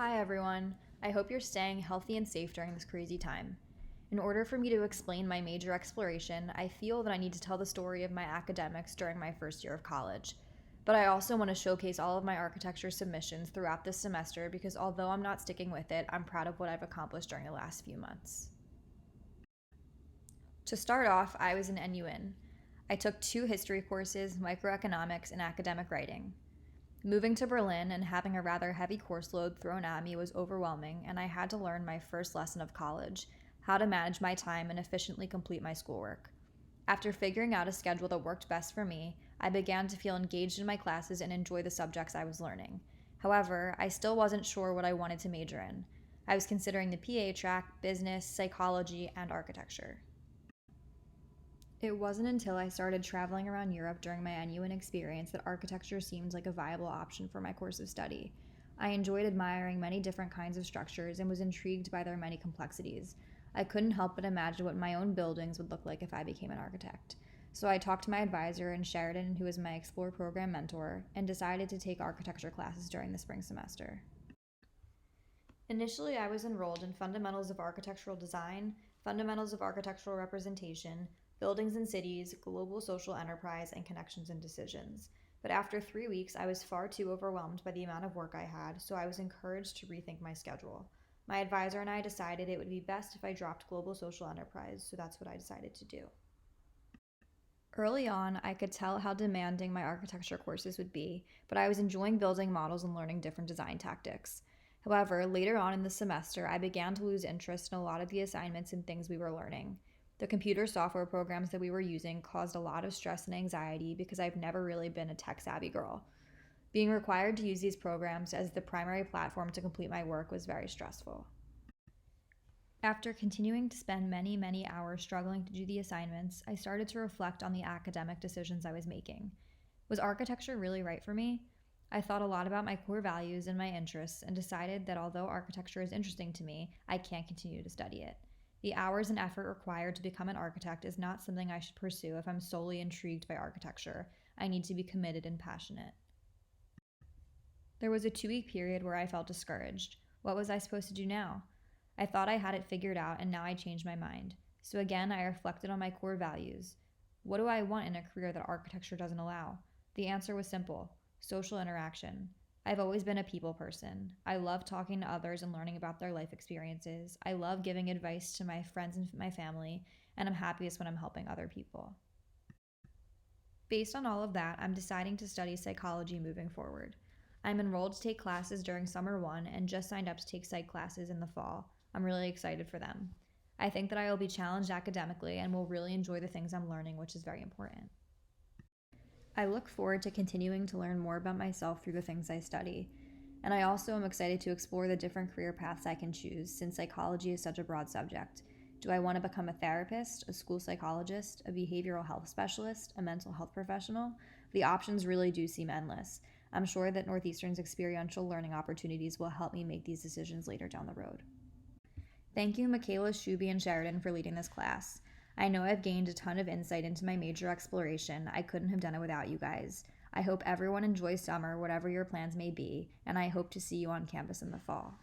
Hi everyone. I hope you're staying healthy and safe during this crazy time. In order for me to explain my major exploration, I feel that I need to tell the story of my academics during my first year of college. But I also want to showcase all of my architecture submissions throughout this semester because although I'm not sticking with it, I'm proud of what I've accomplished during the last few months. To start off, I was an NUN. I took 2 history courses, microeconomics, and academic writing. Moving to Berlin and having a rather heavy course load thrown at me was overwhelming, and I had to learn my first lesson of college: how to manage my time and efficiently complete my schoolwork. After figuring out a schedule that worked best for me, I began to feel engaged in my classes and enjoy the subjects I was learning. However, I still wasn't sure what I wanted to major in. I was considering the PA track, business, psychology, and architecture. It wasn't until I started traveling around Europe during my NUN experience that architecture seemed like a viable option for my course of study. I enjoyed admiring many different kinds of structures and was intrigued by their many complexities. I couldn't help but imagine what my own buildings would look like if I became an architect. So I talked to my advisor in Sheridan, who was my Explore program mentor, and decided to take architecture classes during the spring semester. Initially, I was enrolled in Fundamentals of Architectural Design, Fundamentals of Architectural Representation, Buildings and Cities, Global Social Enterprise, and Connections and Decisions. But after 3 weeks, I was far too overwhelmed by the amount of work I had, so I was encouraged to rethink my schedule. My advisor and I decided it would be best if I dropped Global Social Enterprise, so that's what I decided to do. Early on, I could tell how demanding my architecture courses would be, but I was enjoying building models and learning different design tactics. However, later on in the semester, I began to lose interest in a lot of the assignments and things we were learning. The computer software programs that we were using caused a lot of stress and anxiety because I've never really been a tech savvy girl. Being required to use these programs as the primary platform to complete my work was very stressful. After continuing to spend many, many hours struggling to do the assignments, I started to reflect on the academic decisions I was making. Was architecture really right for me? I thought a lot about my core values and my interests and decided that although architecture is interesting to me, I can't continue to study it. The hours and effort required to become an architect is not something I should pursue if I'm solely intrigued by architecture. I need to be committed and passionate. There was a 2 week period where I felt discouraged. What was I supposed to do now? I thought I had it figured out, and now I changed my mind. So again, I reflected on my core values. What do I want in a career that architecture doesn't allow? The answer was simple: social interaction. I've always been a people person. I love talking to others and learning about their life experiences. I love giving advice to my friends and my family, and I'm happiest when I'm helping other people. Based on all of that, I'm deciding to study psychology moving forward. I'm enrolled to take classes during summer 1 and just signed up to take psych classes in the fall. I'm really excited for them. I think that I will be challenged academically and will really enjoy the things I'm learning, which is very important. I look forward to continuing to learn more about myself through the things I study. And I also am excited to explore the different career paths I can choose since psychology is such a broad subject. Do I want to become a therapist, a school psychologist, a behavioral health specialist, a mental health professional? The options really do seem endless. I'm sure that Northeastern's experiential learning opportunities will help me make these decisions later down the road. Thank you, Michaela, Shuby, and Sheridan, for leading this class. I know I've gained a ton of insight into my major exploration. I couldn't have done it without you guys. I hope everyone enjoys summer, whatever your plans may be, and I hope to see you on campus in the fall.